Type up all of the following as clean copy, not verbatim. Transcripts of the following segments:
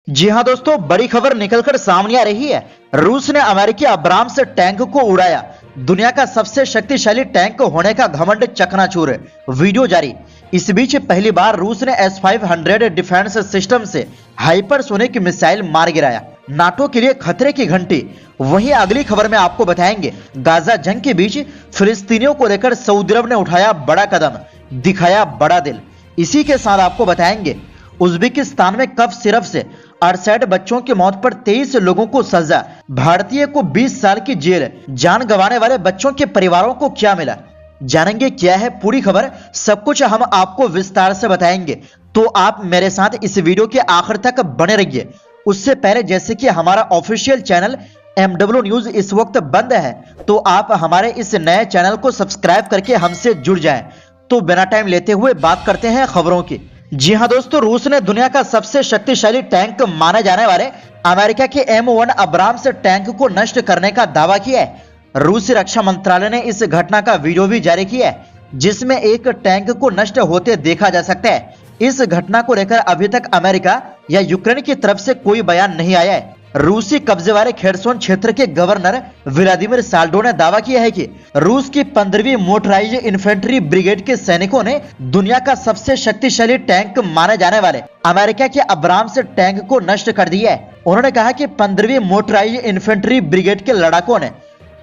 जी हां दोस्तों, बड़ी खबर निकलकर सामने आ रही है। रूस ने अमेरिकी अब्राम्स टैंक को उड़ाया। दुनिया का सबसे शक्तिशाली टैंक होने का घमंड चकनाचूर। वीडियो जारी। इस बीच पहली बार रूस ने S-500 डिफेंस सिस्टम से हाइपरसोनिक मिसाइल मार गिराया। नाटो के लिए खतरे की घंटी। वहीं अगली खबर में आपको बताएंगे, गाजा जंग के बीच फिलिस्तीनियों को लेकर सऊदी अरब ने उठाया बड़ा कदम, दिखाया बड़ा दिल। इसी के साथ आपको बताएंगे, उज्बेकिस्तान में कफ सिरप से 68 बच्चों की मौत पर 23 लोगों को सजा, भारतीय को 20 साल की जेल। जान गंवाने वाले बच्चों के परिवारों को क्या मिला, जानेंगे क्या है पूरी खबर। सब कुछ हम आपको विस्तार से बताएंगे, तो आप मेरे साथ इस वीडियो के आखिर तक बने रहिए। उससे पहले, जैसे कि हमारा ऑफिशियल चैनल MW न्यूज इस वक्त बंद है, तो आप हमारे इस नए चैनल को सब्सक्राइब करके हमसे जुड़ जाएं। तो बिना टाइम लेते हुए बात करते हैं खबरों की। जी हां दोस्तों, रूस ने दुनिया का सबसे शक्तिशाली टैंक माने जाने वाले अमेरिका के M1 अब्राम्स टैंक को नष्ट करने का दावा किया है। रूसी रक्षा मंत्रालय ने इस घटना का वीडियो भी जारी किया है, जिसमें एक टैंक को नष्ट होते देखा जा सकता है। इस घटना को लेकर अभी तक अमेरिका या यूक्रेन की तरफ से कोई बयान नहीं आया है। रूसी कब्जे वाले खेरसोन क्षेत्र के गवर्नर व्लादिमीर साल्डो ने दावा किया है कि रूस की 15वीं मोटराइज इन्फेंट्री ब्रिगेड के सैनिकों ने दुनिया का सबसे शक्तिशाली टैंक माने जाने वाले अमेरिका के अब्राम्स टैंक को नष्ट कर दिया है। उन्होंने कहा कि 15वीं मोटराइज इन्फेंट्री ब्रिगेड के लड़ाकों ने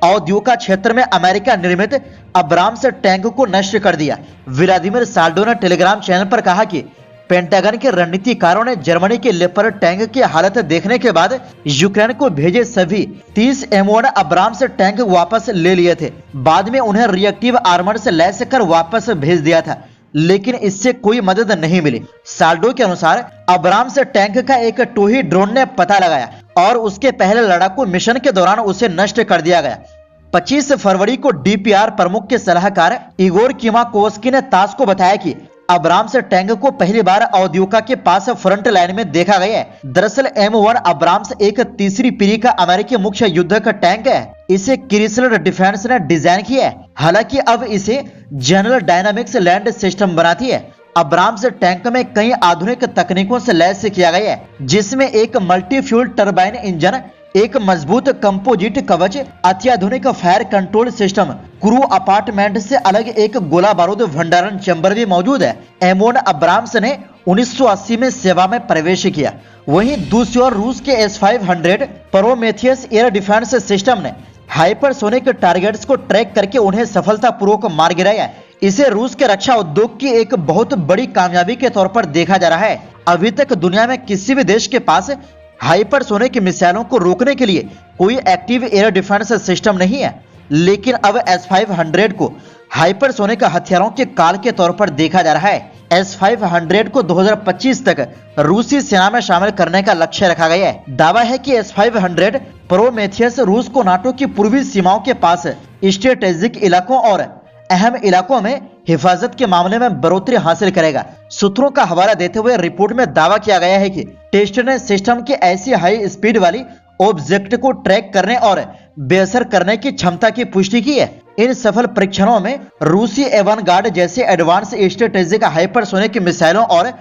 औद्योगिक क्षेत्र में अमेरिका निर्मित अब्राम्स टैंक को नष्ट कर दिया। व्लादिमीर साल्डो ने टेलीग्राम चैनल पर कहा कि पेंटागन के रणनीतिकारों ने जर्मनी के लेपर्ड टैंक की हालत देखने के बाद यूक्रेन को भेजे सभी 30 M1 अब्राम्स टैंक वापस ले लिए थे। बाद में उन्हें रिएक्टिव आर्मर से लैस कर वापस भेज दिया था, लेकिन इससे कोई मदद नहीं मिली। साल्डो के अनुसार अब्राम्स टैंक का एक टोही ड्रोन ने पता लगाया और उसके पहले लड़ाकू मिशन के दौरान उसे नष्ट कर दिया गया। 25 फरवरी को DPR प्रमुख के सलाहकार इगोर किमाकोवस्की ने तास को बताया कि अब्राम्स टैंक को पहली बार औद्योगिका के पास फ्रंट लाइन में देखा गया है। दरअसल M1 अब्राम्स एक तीसरी पीढ़ी का अमेरिकी मुख्य युद्ध का टैंक है। इसे क्रिसलर डिफेंस ने डिजाइन किया है, हालांकि अब इसे जनरल डायनामिक्स लैंड सिस्टम बनाती है। अब्राम्स टैंक में कई आधुनिक तकनीकों से लैस किया गया है, जिसमें एक मल्टी फ्यूल टर्बाइन इंजन, एक मजबूत कंपोजिट कवच, अत्याधुनिक fire control system, crew apartment से अलग एक गोला बारूद भंडारण चैम्बर भी मौजूद है। M1 अब्राम्स ने 1980 में सेवा में प्रवेश किया। वहीं दूसरी ओर रूस के S-500 Prometheus air defence system ने हाइपरसोनिक टारगेट्स को ट्रैक करके उन्हें सफलतापूर्वक मार गिराया। इसे रूस के रक्षा उद्योग की एक बहुत बड़ी कामयाबी के तौर पर देखा जा रहा है। अभी तक दुनिया में किसी भी देश के पास हाइपरसोनिक मिसाइलों को रोकने के लिए कोई एक्टिव एयर डिफेंस सिस्टम नहीं है, लेकिन अब S-500 को हाइपरसोनिक हथियारों के काल के तौर पर देखा जा रहा है। S-500 को 2025 तक रूसी सेना में शामिल करने का लक्ष्य रखा गया है। दावा है कि S-500 प्रोमेथियस रूस को नाटो की पूर्वी सीमाओं के पास स्ट्रेटेजिक इलाकों और अहम इलाकों में हिफाजत के मामले में बढ़ोतरी हासिल करेगा। सूत्रों का हवाला देते हुए रिपोर्ट में दावा किया गया है कि टेस्ट ने सिस्टम की ऐसी हाई स्पीड वाली ऑब्जेक्ट को ट्रैक करने और बेअसर करने की क्षमता की पुष्टि की है। इन सफल परीक्षणों में रूसी एवानगार्ड जैसे एडवांस स्ट्रेटेजिक हाइपरसोनिक मिसाइलों और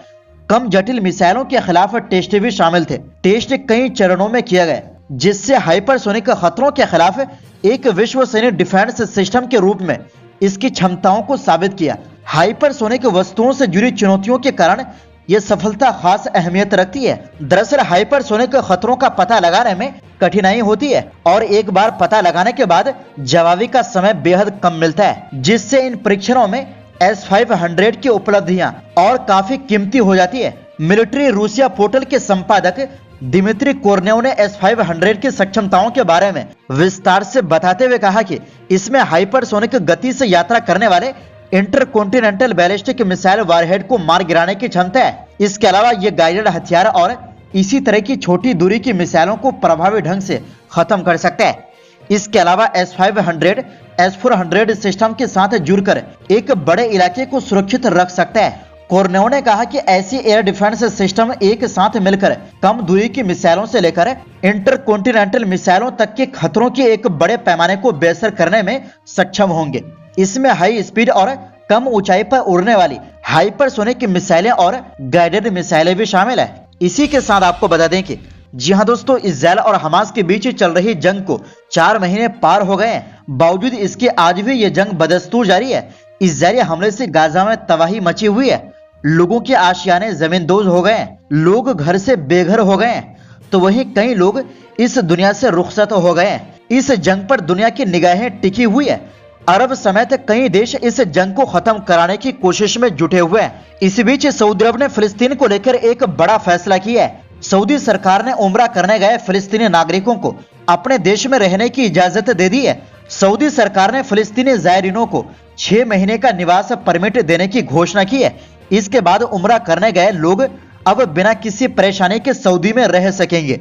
कम जटिल मिसाइलों के खिलाफ टेस्ट भी शामिल थे। टेस्ट कई चरणों में किया गया, जिससे हाइपरसोनिक खतरों के खिलाफ एक विश्वसनीय डिफेंस सिस्टम के रूप में इसकी क्षमताओं को साबित किया। हाइपरसोनिक वस्तुओं से जुड़ी चुनौतियों के कारण यह सफलता खास अहमियत रखती है। दरअसल हाइपरसोनिक खतरों का पता लगाने में कठिनाई होती है और एक बार पता लगाने के बाद जवाबी का समय बेहद कम मिलता है, जिससे इन परीक्षणों में S-500 की उपलब्धियां और काफी कीमती हो जाती है। मिलिट्री रूसिया पोर्टल के संपादक दिमित्री कोर्नेव ने S-500 की सक्षमताओं के बारे में विस्तार से बताते हुए कहा कि इसमें हाइपरसोनिक गति से यात्रा करने वाले इंटरकॉन्टिनेंटल बैलिस्टिक मिसाइल वारहेड को मार गिराने की क्षमता है। इसके अलावा ये गाइडेड हथियार और इसी तरह की छोटी दूरी की मिसाइलों को प्रभावी ढंग से खत्म कर सकता है। इसके अलावा S-500 S-400 सिस्टम के साथ जुड़कर एक बड़े इलाके को सुरक्षित रख सकता है। कोर्नेव ने कहा कि ऐसी एयर डिफेंस सिस्टम एक साथ मिलकर कम दूरी की मिसाइलों से लेकर इंटरकॉन्टिनेंटल मिसाइलों तक के खतरों के एक बड़े पैमाने को बेअसर करने में सक्षम होंगे। इसमें हाई स्पीड और कम ऊंचाई पर उड़ने वाली हाइपरसोनिक मिसाइलें और गाइडेड मिसाइलें भी शामिल है। इसी के साथ आपको बता दें कि जी हां दोस्तों, इजराइल और हमास के बीच चल रही जंग को 4 महीने पार हो गए हैं। बावजूद इसके आज भी ये जंग बदस्तूर जारी है। इजरायली हमले से गाजा में तबाही मची हुई है। लोगों के आशियाने जमींदोज हो गए हैं, लोग घर से बेघर हो गए हैं, तो वहीं कई लोग इस दुनिया से रुखसत हो गए हैं। इस जंग पर दुनिया की निगाहें टिकी हुई है। अरब समेत कई देश इस जंग को खत्म कराने की कोशिश में जुटे हुए हैं। इस बीच सऊदी अरब ने फिलिस्तीन को लेकर एक बड़ा फैसला किया है। सऊदी सरकार ने उम्रा करने गए फिलिस्तीनी नागरिकों को अपने देश में रहने की इजाजत दे दी है। सऊदी सरकार ने फिलिस्तीनी जायरीनों को 6 महीने का निवास परमिट देने की घोषणा की है। इसके बाद उम्रा करने गए लोग अब बिना किसी परेशानी के सऊदी में रह सकेंगे।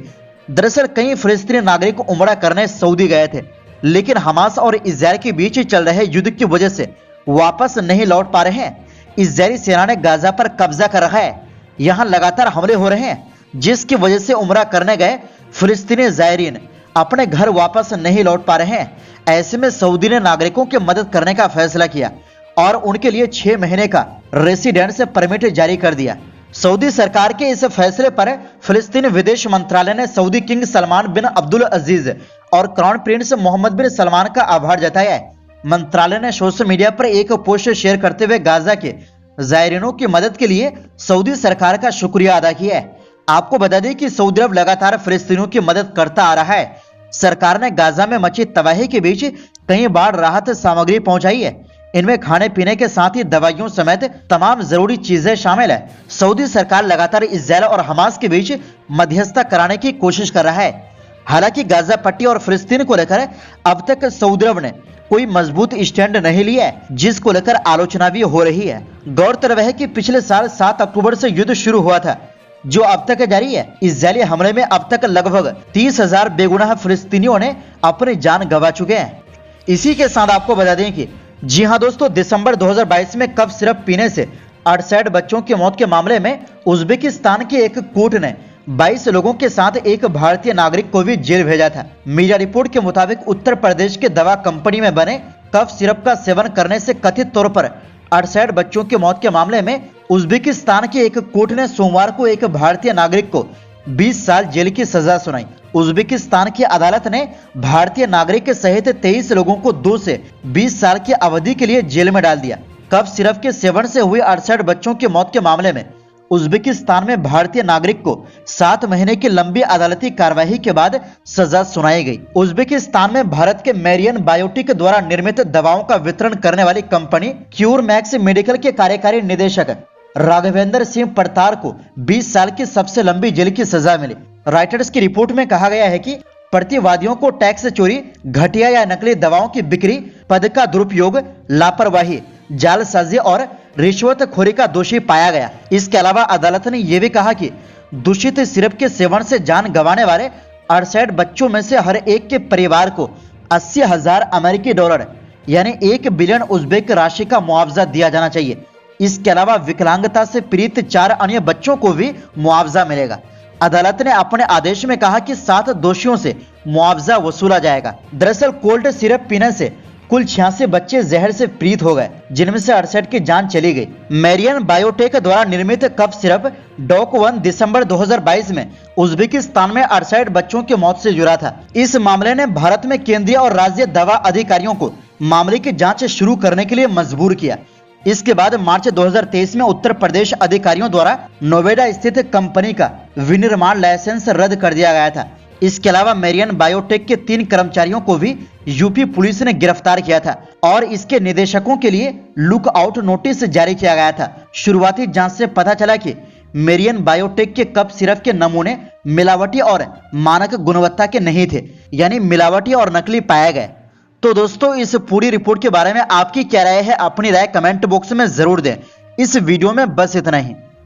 दरअसल कई फिलिस्तीनी नागरिक उम्रा करने सऊदी गए थे, लेकिन हमास और इजराइल के बीच चल रहे युद्ध की वजह से वापस नहीं लौट पा रहे हैं। इजरायली सेना ने गाजा पर कब्जा कर रखा है। यहां लगातार हमले हो रहे हैं, जिसकी वजह से उम्रा करने गए फिलिस्तीनी जायरीन अपने घर वापस नहीं लौट पा रहे हैं। ऐसे में सऊदी ने नागरिकों की मदद करने का फैसला किया और उनके लिए 6 महीने का रेसिडेंस परमिट जारी कर दिया। सऊदी सरकार के इस फैसले पर फिलिस्तीन विदेश मंत्रालय ने सऊदी किंग सलमान बिन अब्दुल अजीज और क्राउन प्रिंस मोहम्मद बिन सलमान का आभार जताया है। मंत्रालय ने सोशल मीडिया पर एक पोस्ट शेयर करते हुए गाजा के जायरीनों की मदद के लिए सऊदी सरकार का शुक्रिया अदा किया है। आपको बता दें कि सऊदी अरब लगातार फिलिस्तीनियों की मदद करता आ रहा है। सरकार ने गाजा में मची तबाही के बीच कई बार राहत सामग्री पहुंचाई है। इनमें खाने पीने के साथ ही दवाइयों समेत तमाम जरूरी चीजें शामिल है। सऊदी सरकार लगातार इजराइल और हमास के बीच मध्यस्थता कराने की कोशिश कर रहा है। हालांकि गाजा पट्टी और फिलिस्तीन को लेकर अब तक सऊदी अरब ने कोई मजबूत स्टैंड नहीं लिया है, जिसको लेकर आलोचना भी हो रही है। गौरतलब है कि पिछले साल 7 अक्टूबर से युद्ध शुरू हुआ था, जो अब तक जारी है। इजरायली हमले में अब तक लगभग 30,000 बेगुनाह फिलिस्तीनियों ने अपनी जान गंवा चुके हैं। इसी के साथ आपको बता दें कि जी हां दोस्तों, दिसंबर 2022 में कफ सिरप पीने से 68 बच्चों की मौत के मामले में उज्बेकिस्तान के एक कोर्ट ने 22 लोगों के साथ एक भारतीय नागरिक को भी जेल भेजा था। मीडिया रिपोर्ट के मुताबिक उत्तर प्रदेश के दवा कंपनी में बने कफ सिरप का सेवन करने से कथित तौर पर 68 बच्चों की मौत के मामले में उज्बेकिस्तान के एक कोर्ट ने सोमवार को एक भारतीय नागरिक को 20 साल जेल की सजा सुनाई। उज्बेकिस्तान की अदालत ने भारतीय नागरिक सहित 23 लोगों को 2 से 20 साल की अवधि के लिए जेल में डाल दिया। कफ सिरप के सेवन से हुई 68 बच्चों की मौत के मामले में उज्बेकिस्तान में भारतीय नागरिक को 7 महीने की लंबी अदालती कार्यवाही के बाद सजा सुनाई गई। उज्बेकिस्तान में भारत के मेरियन बायोटेक द्वारा निर्मित दवाओं का वितरण करने वाली कंपनी क्यूर मैक्स मेडिकल के कार्यकारी निदेशक राघवेंद्र सिंह पड़तार को 20 साल की सबसे लंबी जेल की सजा मिली। रॉयटर्स की रिपोर्ट में कहा गया है कि प्रतिवादियों को टैक्स चोरी, घटिया या नकली दवाओं की बिक्री, पद का दुरुपयोग, लापरवाही, जालसाजी और रिश्वतखोरी का दोषी पाया गया। इसके अलावा अदालत ने यह भी कहा कि दूषित सिरप के सेवन से जान गंवाने वाले 68 बच्चों में से हर एक के परिवार को 80,000 अमेरिकी डॉलर यानी 1 बिलियन उज्बेक राशि का मुआवजा दिया जाना चाहिए। इसके अलावा विकलांगता से पीड़ित 4 अन्य बच्चों को भी मुआवजा मिलेगा। अदालत ने अपने आदेश में कहा कि 7 दोषियों से मुआवजा वसूला जाएगा। दरअसल कोल्ड सिरप पीने से कुल 86 बच्चे जहर से पीड़ित हो गए, जिनमें से 68 की जान चली गई। मेरियन बायोटेक द्वारा निर्मित कफ सिरप डॉक 1 दिसंबर 2022 में उज्बेकिस्तान में 68 बच्चों की मौत से जुड़ा था। इस मामले ने भारत में केंद्रीय और राज्य दवा अधिकारियों को मामले की जांच शुरू करने के लिए मजबूर किया। इसके बाद मार्च 2023 में उत्तर प्रदेश अधिकारियों द्वारा नोएडा स्थित कंपनी का विनिर्माण लाइसेंस रद्द कर दिया गया था। इसके अलावा मेरियन बायोटेक के 3 कर्मचारियों को भी यूपी पुलिस ने गिरफ्तार किया था और इसके निदेशकों के लिए लुक आउट नोटिस जारी किया गया था। शुरुआती जांच से पता चला कि मेरियन बायोटेक के कफ सिरप के नमूने मिलावटी और मानक गुणवत्ता के नहीं थे, यानी मिलावटी और नकली पाए गए। तो दोस्तों, इस पूरी रिपोर्ट के बारे में आपकी क्या राय है? अपनी राय कमेंट बॉक्स में जरूर दें। इस वीडियो में बस इतना ही।